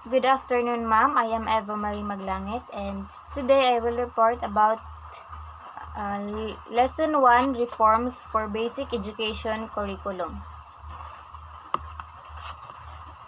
Good afternoon, ma'am. I am Eva Marie Maglangit, and today I will report about Lesson 1, Reforms for Basic Education Curriculum.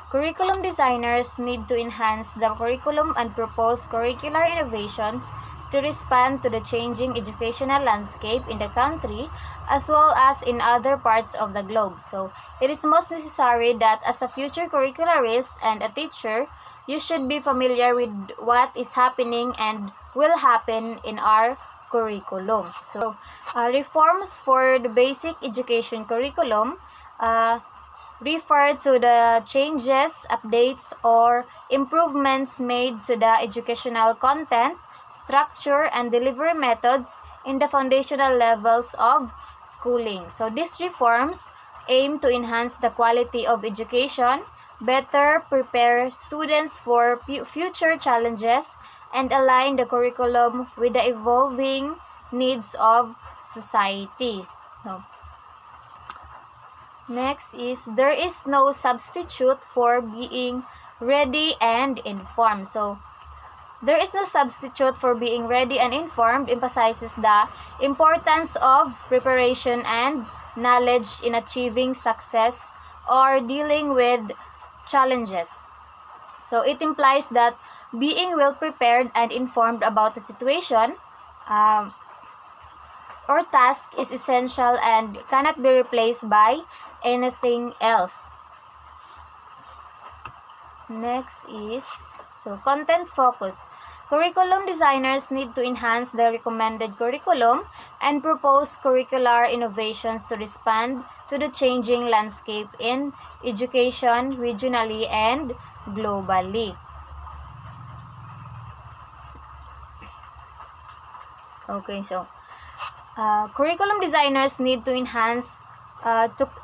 Curriculum designers need to enhance the curriculum and propose curricular innovations to respond to the changing educational landscape in the country as well as in other parts of the globe. So, it is most necessary that as a future curricularist and a teacher, you should be familiar with what is happening and will happen in our curriculum. So, reforms for the basic education curriculum refer to the changes, updates, or improvements made to the educational content, structure, and delivery methods in the foundational levels of schooling. So these reforms aim to enhance the quality of education, better prepare students for future challenges, and align the curriculum with the evolving needs of society. So, next is, there is no substitute for being ready and informed. So, there is no substitute for being ready and informed emphasizes the importance of preparation and knowledge in achieving success or dealing with challenges. So, it implies that being well prepared and informed about the situation or task is essential and cannot be replaced by anything else. Next is, content focus. Curriculum designers need to enhance the recommended curriculum and propose curricular innovations to respond to the changing landscape in education regionally and globally. Okay, so curriculum designers need to enhance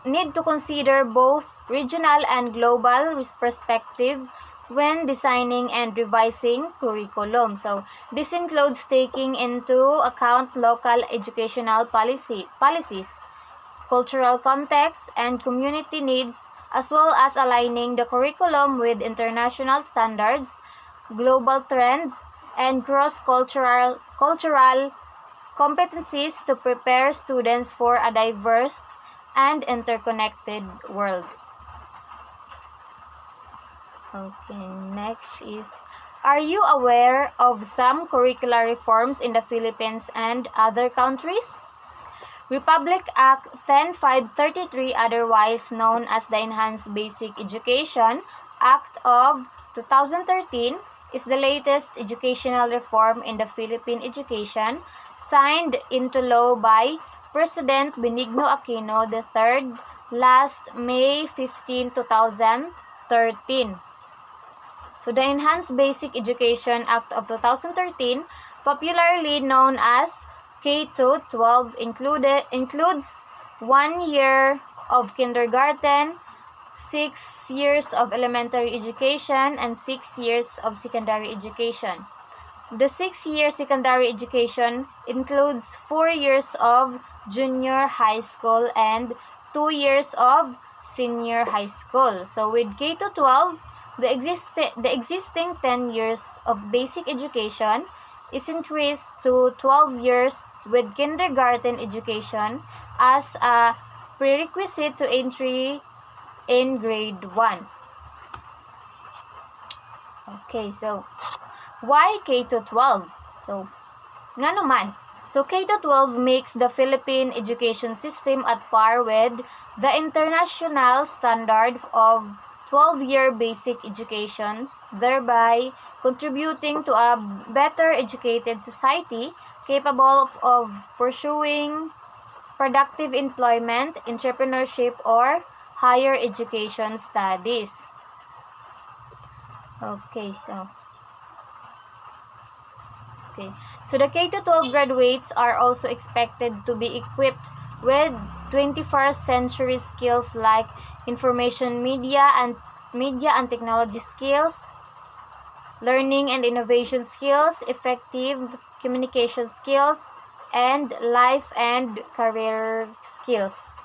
need to consider both regional and global perspective when designing and revising curriculum. So, this includes taking into account local educational policies, cultural context, and community needs, as well as aligning the curriculum with international standards, global trends, and cross-cultural competencies to prepare students for a diverse and interconnected world. Okay, next is, are you aware of some curricular reforms in the Philippines and other countries? Republic Act 10533, otherwise known as the Enhanced Basic Education Act of 2013, is the latest educational reform in the Philippine education, signed into law by President Benigno Aquino III last May 15, 2013. So, the Enhanced Basic Education Act of 2013, popularly known as K-12, includes 1 year of kindergarten, 6 years of elementary education, and 6 years of secondary education. The 6-year secondary education includes 4 years of junior high school and 2 years of senior high school. So with K-12, the existing 10 years of basic education is increased to 12 years with kindergarten education as a prerequisite to entry in grade 1. Okay, so why K-12? So, nga naman. So, K-12 makes the Philippine education system at par with the international standard of 12-year basic education, thereby contributing to a better educated society capable of pursuing productive employment, entrepreneurship, or higher education studies. Okay, so the K-12 graduates are also expected to be equipped with 21st century skills like information media and technology skills, learning and innovation skills, effective communication skills, and life and career skills.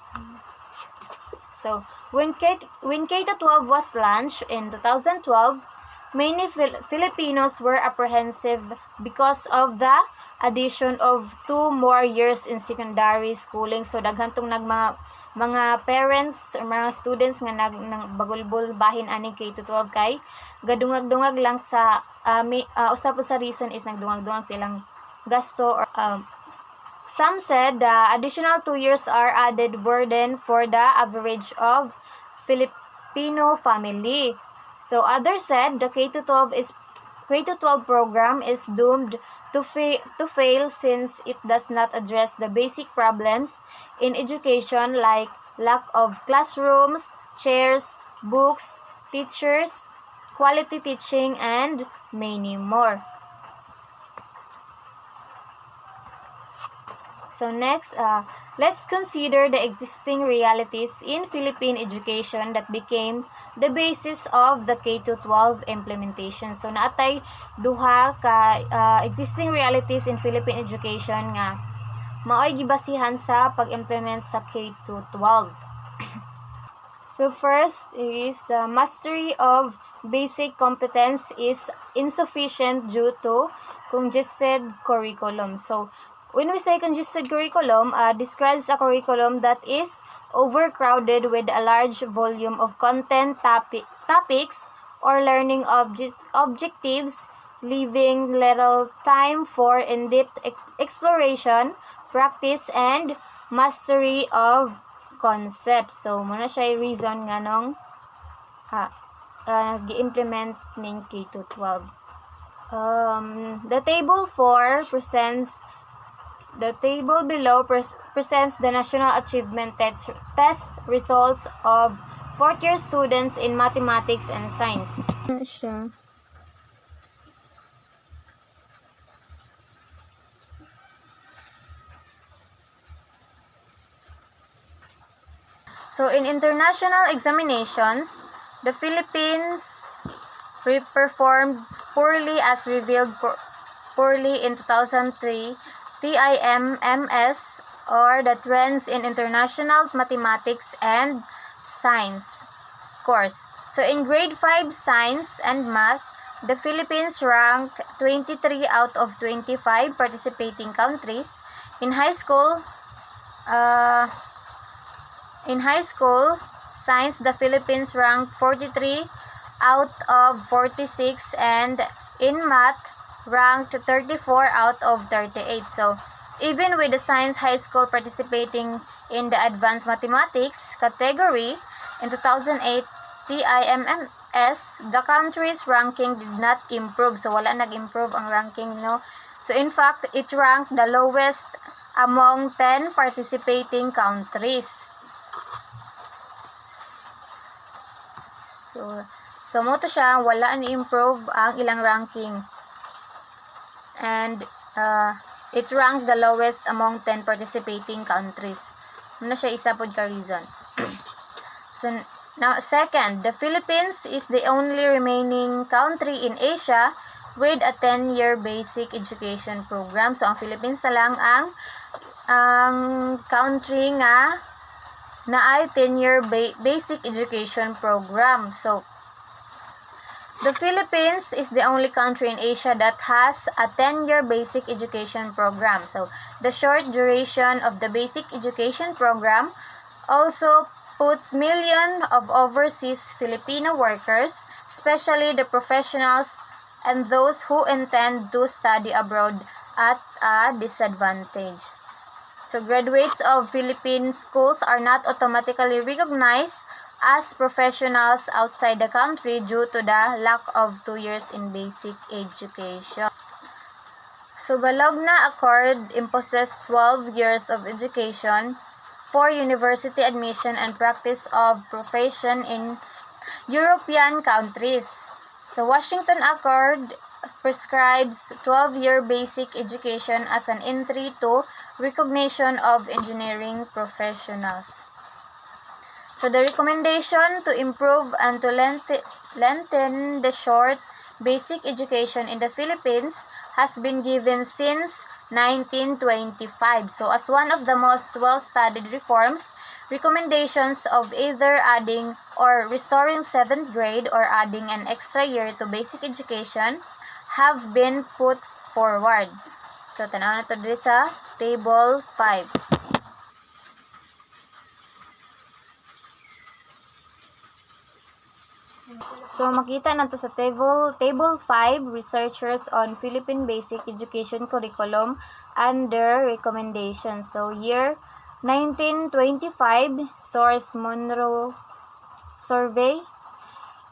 So, when K-12 was launched in 2012, many Filipinos were apprehensive because of the addition of 2 more years in secondary schooling. So daghan tong mga parents or mga students nga bagulbol bahin ani K-12 kay gadungag-dungag lang sa usa pa sa reason is nagdungag-dungag silang gasto or some said the additional 2 years are added burden for the average of Filipino family. So others said the K-12 program is doomed to fail since it does not address the basic problems in education like lack of classrooms, chairs, books, teachers, quality teaching, and many more. So next, let's consider the existing realities in Philippine education that became the basis of the K-12 implementation. So naatay duha ka existing realities in Philippine education nga maoy gibasihan sa pag-implement sa K-12. So first is the mastery of basic competence is insufficient due to congested curriculum. So when we say congested curriculum, describes a curriculum that is overcrowded with a large volume of content, topics, or learning objectives, leaving little time for in-depth exploration, practice, and mastery of concepts. So, muna siya reason nga nung gi-implement ng K-12. The table below presents the national achievement test results of fourth-year students in mathematics and science. So in international examinations, the Philippines performed poorly as revealed poorly in 2003 TIMMS, or the Trends in International Mathematics and Science scores. So in grade 5 science and math, the Philippines ranked 23 out of 25 participating countries. In high school science, the Philippines ranked 43 out of 46, and in math ranked 34 out of 38. So, even with the science high school participating in the advanced mathematics category in 2008 TIMMS, the country's ranking did not improve. So, wala nag-improve ang ranking, no? So, in fact, it ranked the lowest among 10 participating countries. So mo to siya, wala ni-improve ang ilang ranking. And it ranked the lowest among 10 participating countries. Muna siya isa pod ka reason. So now second, the Philippines is the only remaining country in Asia with a 10-year basic education program. So ang Philippines na lang ang country nga na ay 10-year basic education program. So the Philippines is the only country in Asia that has a 10-year basic education program. So, the short duration of the basic education program also puts millions of overseas Filipino workers, especially the professionals and those who intend to study abroad, at a disadvantage. So, graduates of Philippine schools are not automatically recognized as professionals outside the country due to the lack of 2 years in basic education. So, Bologna Accord imposes 12 years of education for university admission and practice of profession in European countries. So, Washington Accord prescribes 12-year basic education as an entry to recognition of engineering professionals. So the recommendation to improve and to lengthen the short basic education in the Philippines has been given since 1925. So as one of the most well-studied reforms, recommendations of either adding or restoring 7th grade or adding an extra year to basic education have been put forward. So, tanaw na to dito sa Table 5. So, makita na to sa Table 5, researchers on Philippine Basic Education Curriculum under recommendation. So, year 1925, Source Monroe Survey.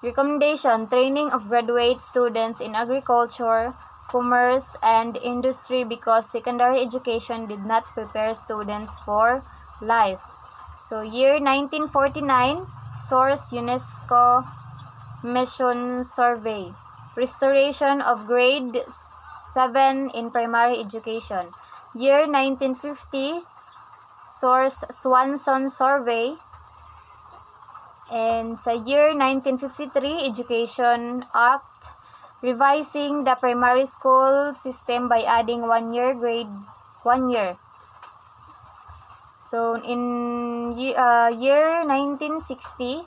Recommendation, training of graduate students in agriculture, commerce, and industry because secondary education did not prepare students for life. So, year 1949, Source UNESCO Mission Survey. Restoration of grade 7 in primary education. Year 1950, Source Swanson Survey. And sa year 1953, Education Act, revising the primary school system by adding 1 year grade 1 year. So in year 1960,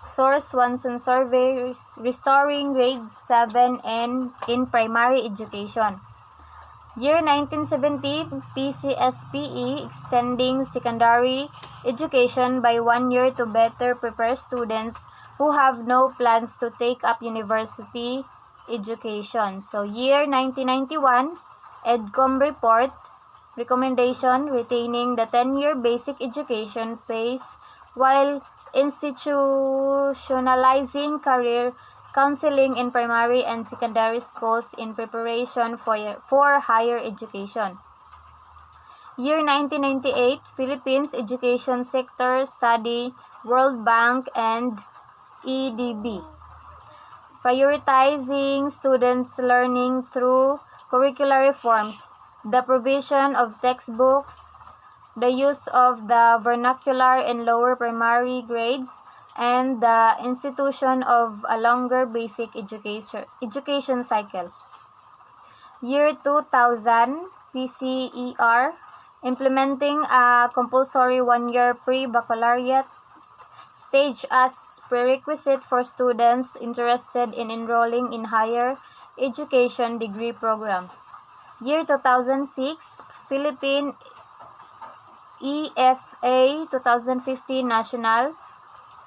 Source Swanson Survey, restoring grade 7 and in primary education. Year 1970, PCSPE, extending secondary education by 1 year to better prepare students who have no plans to take up university education. So, year 1991, EDCOM report, recommendation, retaining the 10-year basic education phase while institutionalizing career counseling in primary and secondary schools in preparation for higher education. Year 1998, Philippines Education Sector Study, World Bank and EDB. Prioritizing students' learning through curricular reforms, the provision of textbooks, the use of the vernacular in lower primary grades, and the institution of a longer basic education cycle. Year 2000, PCER, implementing a compulsory 1-year pre-baccalaureate stage as prerequisite for students interested in enrolling in higher education degree programs. Year 2006, Philippine EFA 2015 National,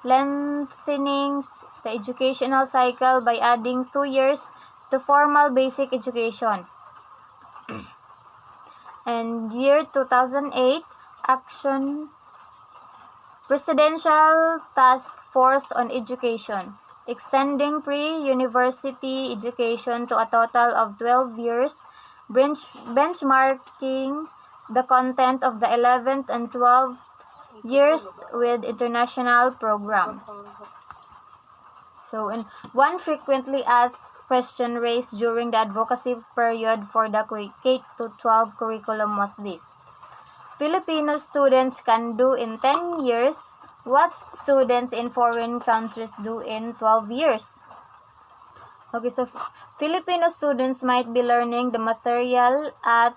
lengthening the educational cycle by adding 2 years to formal basic education. And year 2008, Action Presidential Task Force on Education, extending pre-university education to a total of 12 years, benchmarking the content of the 11th and 12th years with international programs. So, one frequently asked question raised during the advocacy period for the K-12 curriculum was this: Filipino students can do in 10 years what students in foreign countries do in 12 years. Okay, so Filipino students might be learning the material at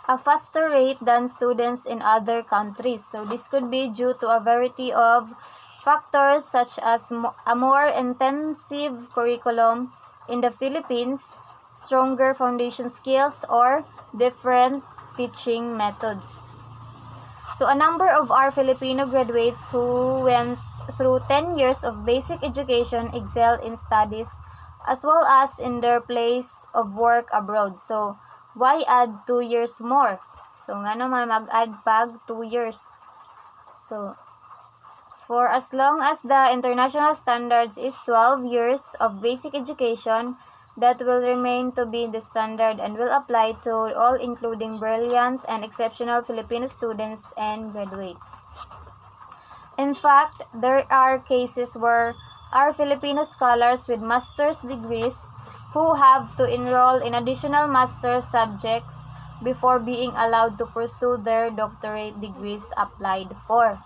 a faster rate than students in other countries. So this could be due to a variety of factors such as a more intensive curriculum in the Philippines, stronger foundation skills, or different teaching methods. So a number of our Filipino graduates who went through 10 years of basic education excel in studies as well as in their place of work abroad. So why add 2 years more? So, nga naman mag-add pag 2 years. So, for as long as the international standards is 12 years of basic education, that will remain to be the standard and will apply to all including brilliant and exceptional Filipino students and graduates. In fact, there are cases where our Filipino scholars with master's degrees who have to enroll in additional master's subjects before being allowed to pursue their doctorate degrees applied for.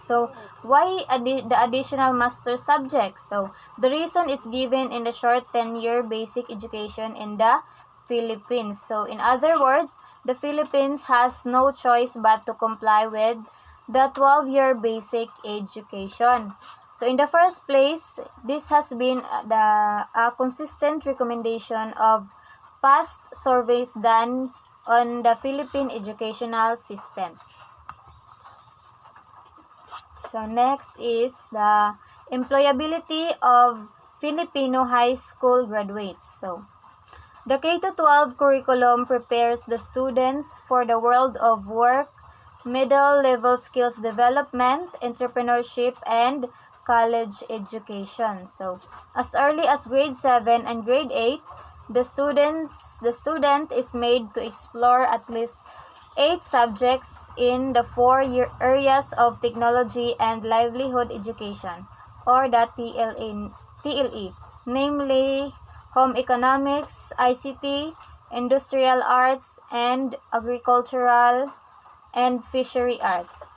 So, why the additional master's subjects? So, the reason is given in the short 10-year basic education in the Philippines. So, in other words, the Philippines has no choice but to comply with the 12-year basic education. So in the first place, this has been a consistent recommendation of past surveys done on the Philippine educational system. So next is the employability of Filipino high school graduates. So the K-12 curriculum prepares the students for the world of work, middle-level skills development, entrepreneurship, and college education. So as early as grade 7 and grade 8, the student is made to explore at least 8 subjects in the 4 areas of technology and livelihood education, or the TLE, namely home economics, ICT, industrial arts, and agricultural and fishery arts.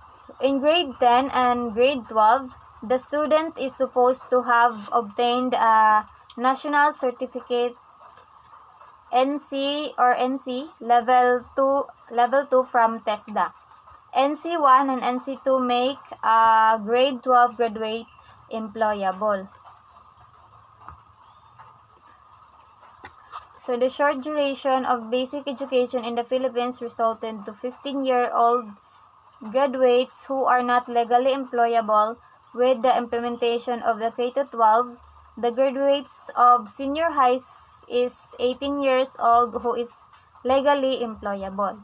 So in grade 10 and grade 12, the student is supposed to have obtained a national certificate NC level 2 from TESDA. NC1 and NC2 make a grade 12 graduate employable. So the short duration of basic education in the Philippines resulted to 15-year-old graduates who are not legally employable. With the implementation of the K-12, the graduates of senior high is 18 years old who is legally employable.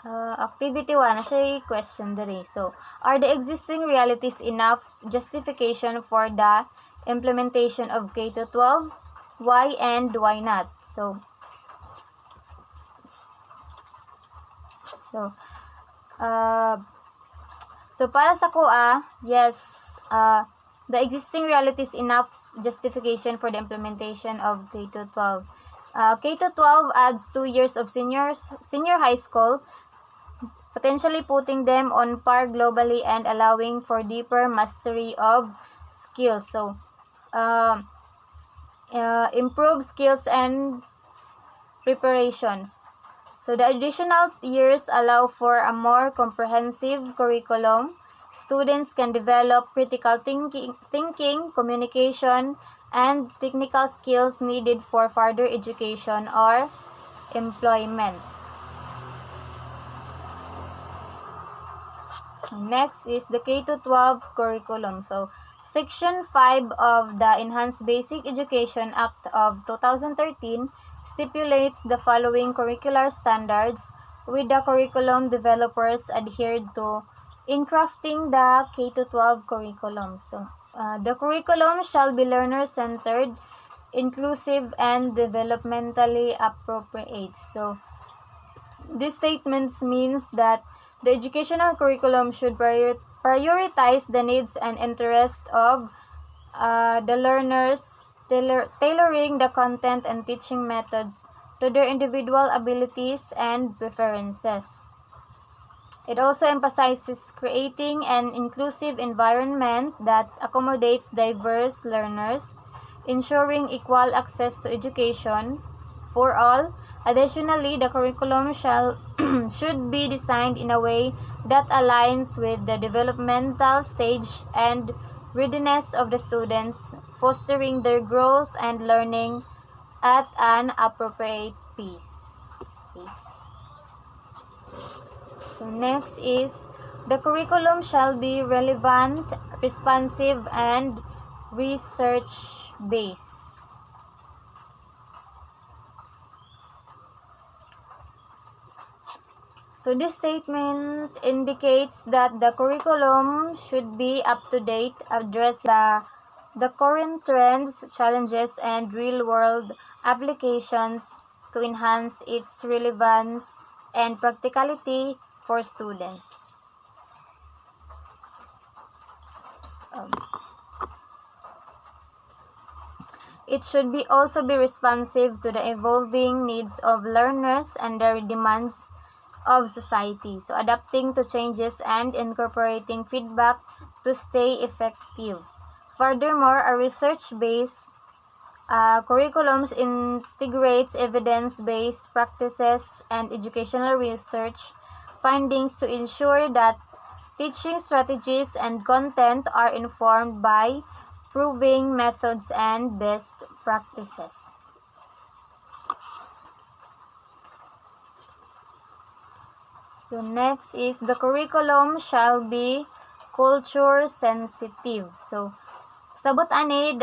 Activity 1, na siya question diri. So, are the existing realities enough justification for the implementation of K-12? Why and why not? So para sa kuha, yes, the existing realities enough justification for the implementation of K-12. K-12 adds 2 years of senior high school, potentially putting them on par globally and allowing for deeper mastery of skills. So, improve skills and preparations. So the additional years allow for a more comprehensive curriculum. Students can develop critical thinking, communication, and technical skills needed for further education or employment. Next is the K-12 curriculum. So Section 5 of the Enhanced Basic Education Act of 2013 stipulates the following curricular standards with the curriculum developers adhered to in crafting the K-12 curriculum. So, the curriculum shall be learner-centered, inclusive, and developmentally appropriate. So, this statement means that the educational curriculum should prioritize the needs and interests of the learners, tailoring the content and teaching methods to their individual abilities and preferences. It also emphasizes creating an inclusive environment that accommodates diverse learners, ensuring equal access to education for all. Additionally, the curriculum should be designed in a way that aligns with the developmental stage and readiness of the students, fostering their growth and learning at an appropriate pace. So next is, the curriculum shall be relevant, responsive, and research-based. So this statement indicates that the curriculum should be up to date, address the current trends, challenges, and real-world applications to enhance its relevance and practicality for students. It should also be responsive to the evolving needs of learners and the demands of society. So adapting to changes and incorporating feedback to stay effective. Furthermore, a research-based curriculum integrates evidence-based practices and educational research findings to ensure that teaching strategies and content are informed by proving methods and best practices. So next is the curriculum shall be culture sensitive. So sabot ani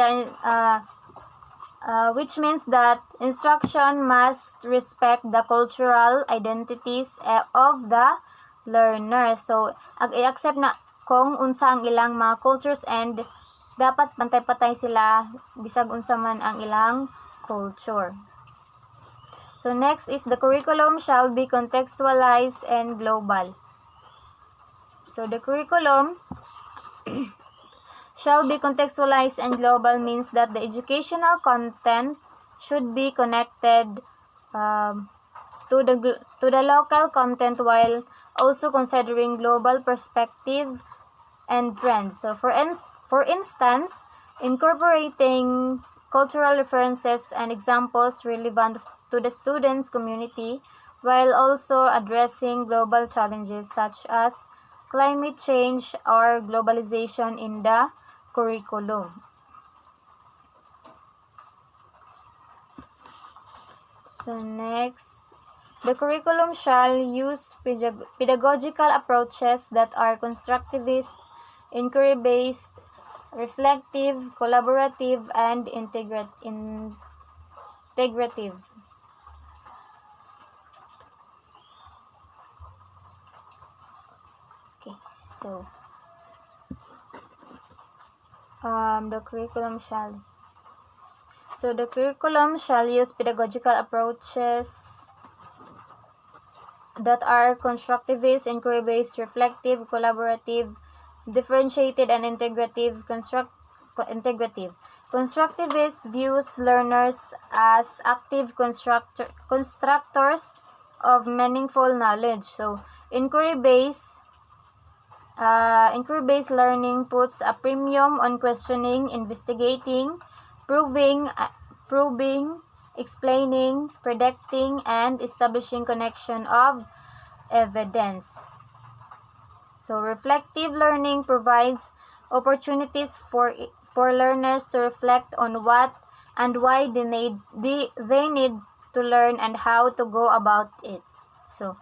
which means that instruction must respect the cultural identities of the learner. So i-accept na kung unsa ang ilang mga cultures and dapat pantay-patay sila bisag unsa man ang ilang culture. So next is the curriculum shall be contextualized and global. So the curriculum shall be contextualized and global means that the educational content should be connected to the local content while also considering global perspective and trends. So for instance, incorporating cultural references and examples relevant to the students' community while also addressing global challenges such as climate change or globalization in the curriculum. So next, the curriculum shall use pedagogical approaches that are constructivist, inquiry-based, reflective, collaborative, and integrative. Okay, so the curriculum shall use pedagogical approaches that are constructivist, inquiry-based, reflective, collaborative, differentiated, and integrative. Constructivist views learners as active constructors of meaningful knowledge. So inquiry-based learning puts a premium on questioning, investigating, proving, explaining, predicting, and establishing connection of evidence. So reflective learning provides opportunities for learners to reflect on what and why they need to learn and how to go about it. So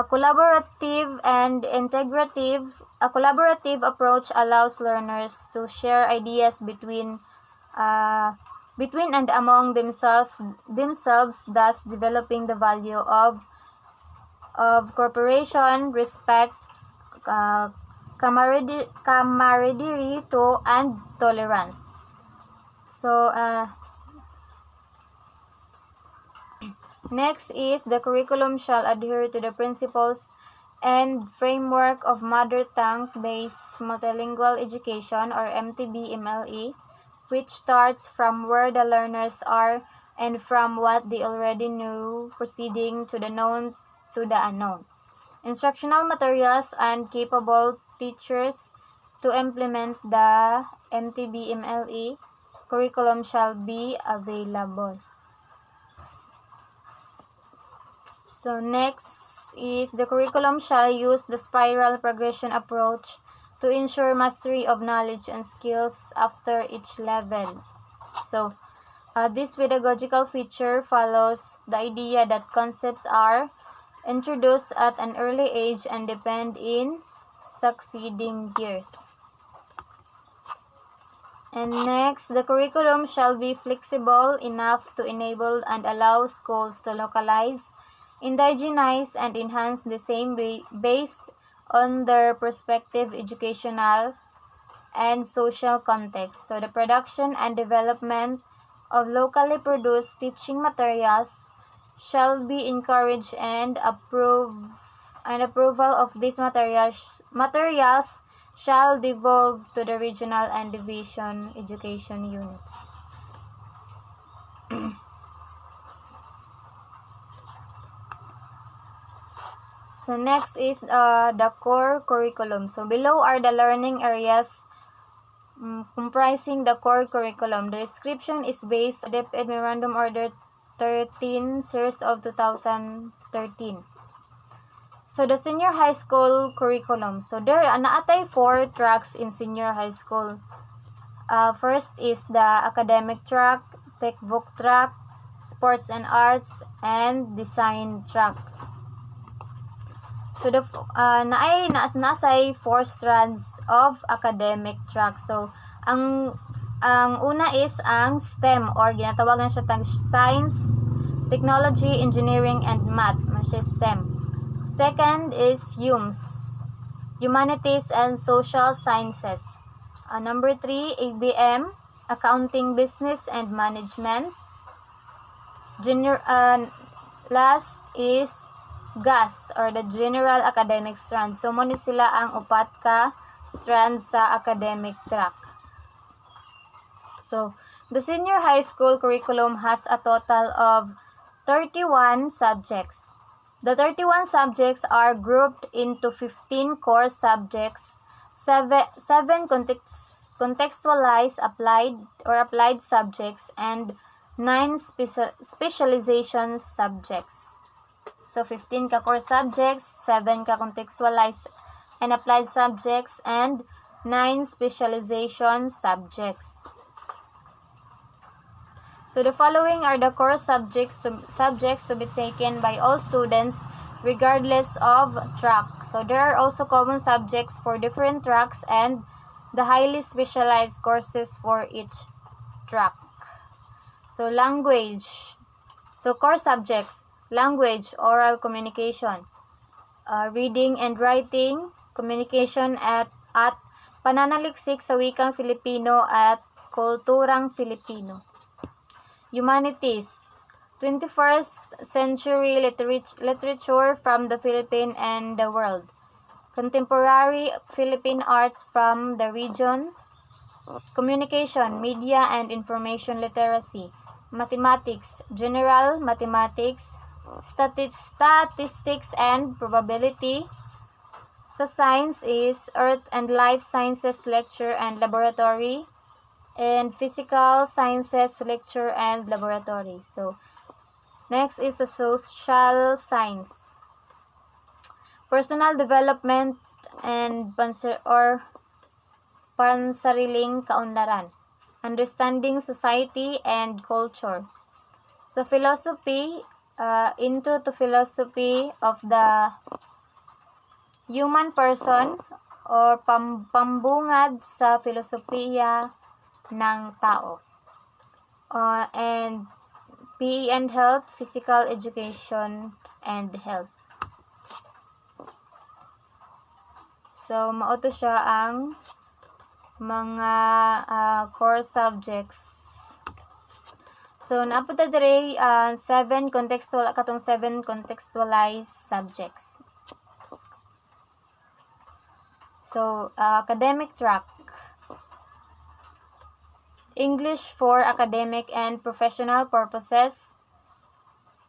collaborative and integrative. A collaborative approach allows learners to share ideas between and among themselves, thus developing the value of cooperation, respect, camaraderie and tolerance. So next is the curriculum shall adhere to the principles and framework of mother tongue-based multilingual education or MTB-MLE, which starts from where the learners are and from what they already knew, proceeding to the known to the unknown. Instructional materials and capable teachers to implement the MTB-MLE curriculum shall be available. So next is the curriculum shall use the spiral progression approach to ensure mastery of knowledge and skills after each level. So this pedagogical feature follows the idea that concepts are introduced at an early age and depend in succeeding years. And next, the curriculum shall be flexible enough to enable and allow schools to localize, indigenize, and enhance the same based on their prospective educational and social context. So the production and development of locally produced teaching materials shall be encouraged and approval of these materials shall devolve to the regional and division education units. So next is the core curriculum. So below are the learning areas comprising the core curriculum. The description is based on the DepEd Memorandum Order 13 Series of 2013. So the senior high school curriculum. So there naatay 4 tracks in senior high school. First is the academic track, textbook track, sports and arts, and design track. So the nasay 4 strands of academic track. So ang una is ang STEM, or ginatawagan siya tag science, technology, engineering, and math. Siya STEM. Second is HUMS, humanities and social sciences. Number 3, ABM, accounting, business, and management. Last is GAS, or the general academic strand. So muna sila ang upat ka strand sa academic track. So the senior high school curriculum has a total of 31 subjects. The 31 subjects are grouped into 15 core subjects, 7 contextualized applied subjects, and 9 specialization subjects. So 15 ka core subjects, 7 ka contextualized and applied subjects, and 9 specialization subjects. So the following are the core subjects to be taken by all students regardless of track. So there are also common subjects for different tracks and the highly specialized courses for each track. So language. So core subjects: language, oral communication, reading and writing, communication at pananaliksik sa wikang Filipino at kulturang Filipino. Humanities, 21st century literature from the Philippines and the world. Contemporary Philippine arts from the regions. Communication, media and information literacy. Mathematics, general mathematics, statistics and probability. Sa science is earth and life sciences lecture and laboratory, and physical sciences lecture and laboratory. So next is a social science, personal development and pansariling kaunlaran, understanding society and culture. So philosophy, intro to philosophy of the human person, or pambungad sa filosofiya ng tao. And PE and health, physical education and health. So mao to siya ang mga core subjects. So napunta dire 7 contextualized subjects. So academic track: English for academic and professional purposes.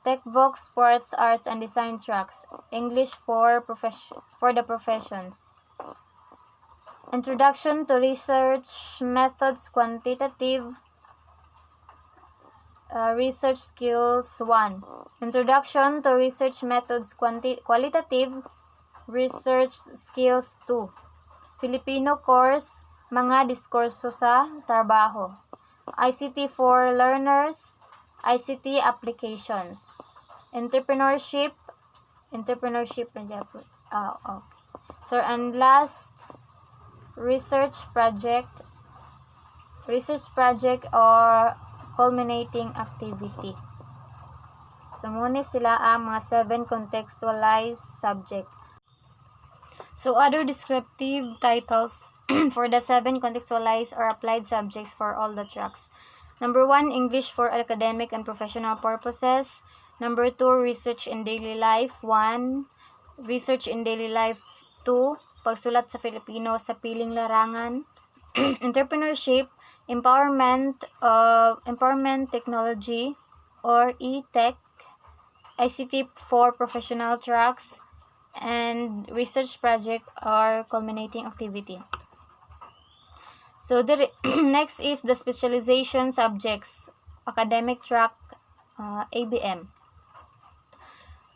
Textbook, sports, arts, and design tracks. English for the professions. Introduction to research methods, quantitative research skills 1. Introduction to research methods, qualitative research skills 2. Filipino course, mga diskurso sa trabaho. ICT for learners, ICT applications. Entrepreneurship. So and last, research project or culminating activity. So muna sila ang mga 7 contextualized subject. So other descriptive titles for the 7 contextualized or applied subjects for all the tracks. Number 1, English for academic and professional purposes. Number 2, research in daily life 1. Research in daily life 2. Pagsulat sa Filipino sa piling larangan. Entrepreneurship, empowerment technology or e-tech. ICT for professional tracks, and research project or culminating activity. So the next is the specialization subjects, academic track, ABM.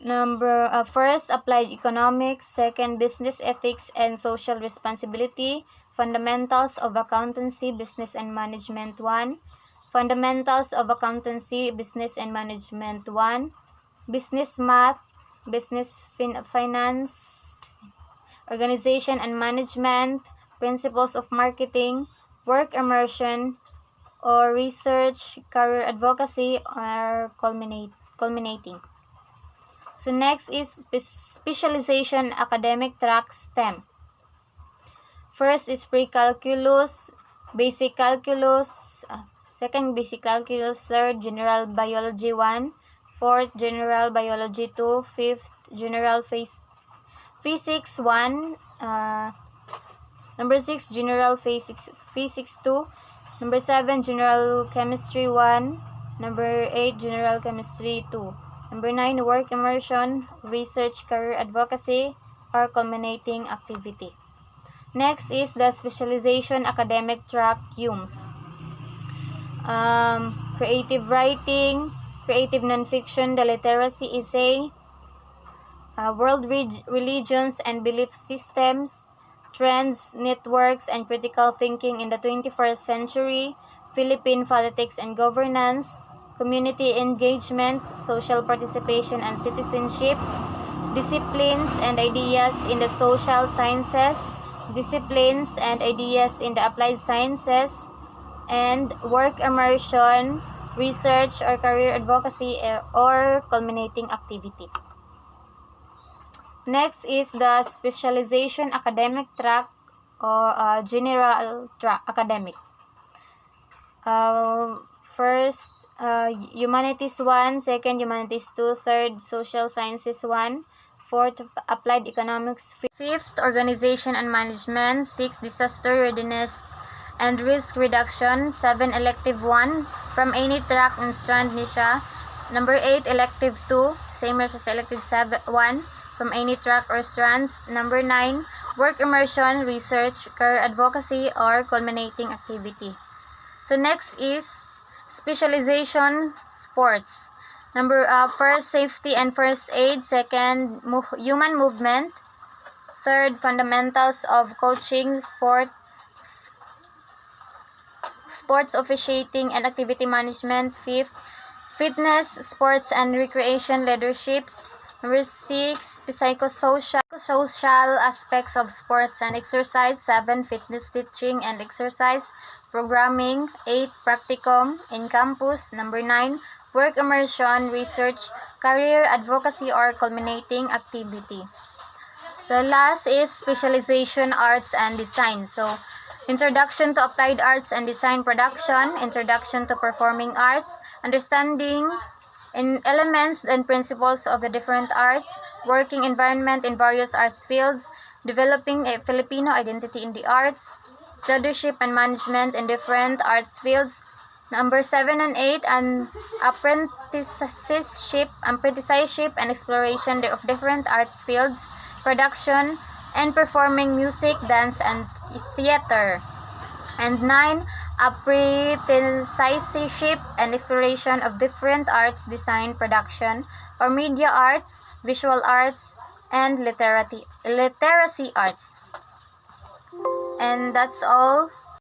First, applied economics. Second, business ethics and social responsibility. Fundamentals of accountancy, business and management 1. Fundamentals of accountancy, business and management 1. Business math, business finance, organization and management, principles of marketing, work immersion, or research, career advocacy, or culminating. So next is specialization academic track STEM. First is pre-calculus, basic calculus, second basic calculus, third general biology 1, fourth general biology 2, fifth general physics 1, number 6 general physics 2, number 7 general chemistry 1, number 8 general chemistry 2. Number 9, work immersion, research, career advocacy, or culminating activity. Next is the specialization academic track CUMS. Creative writing, creative nonfiction, the literacy essay, world religions and belief systems, trends, networks, and critical thinking in the 21st century, Philippine politics and governance, community engagement, social participation and citizenship, disciplines and ideas in the social sciences, disciplines and ideas in the applied sciences, and work immersion, research or career advocacy, or culminating activity. Next is the specialization academic track or general track academic. First, humanities 1, second humanities 2, third social sciences 1, fourth applied economics, fifth organization and management, sixth disaster readiness and risk reduction, 7 elective 1 from any track and strand ni siya. Number 8 elective 2, same as elective 1 from any track or strands. Number 9 work immersion, research, career advocacy, or culminating activity. So next is specialization sports. First, safety and first aid. Second, human movement. Third, fundamentals of coaching. Fourth, sports officiating and activity management. Fifth, fitness, sports and recreation leaderships. Number 6, psychosocial aspects of sports and exercise. 7, fitness teaching and exercise programming. 8, practicum in campus. Number 9, work immersion, research, career advocacy, or culminating activity. So last is specialization arts and design. So introduction to applied arts and design production, introduction to performing arts, understanding in elements and principles of the different arts, working environment in various arts fields, developing a Filipino identity in the arts, leadership and management in different arts fields. Number 7 and 8, and apprenticeship and exploration of different arts fields, production and performing music, dance, and theater. And 9, apprenticeship and exploration of different arts, design, production, or media arts, visual arts, and literacy arts. And that's all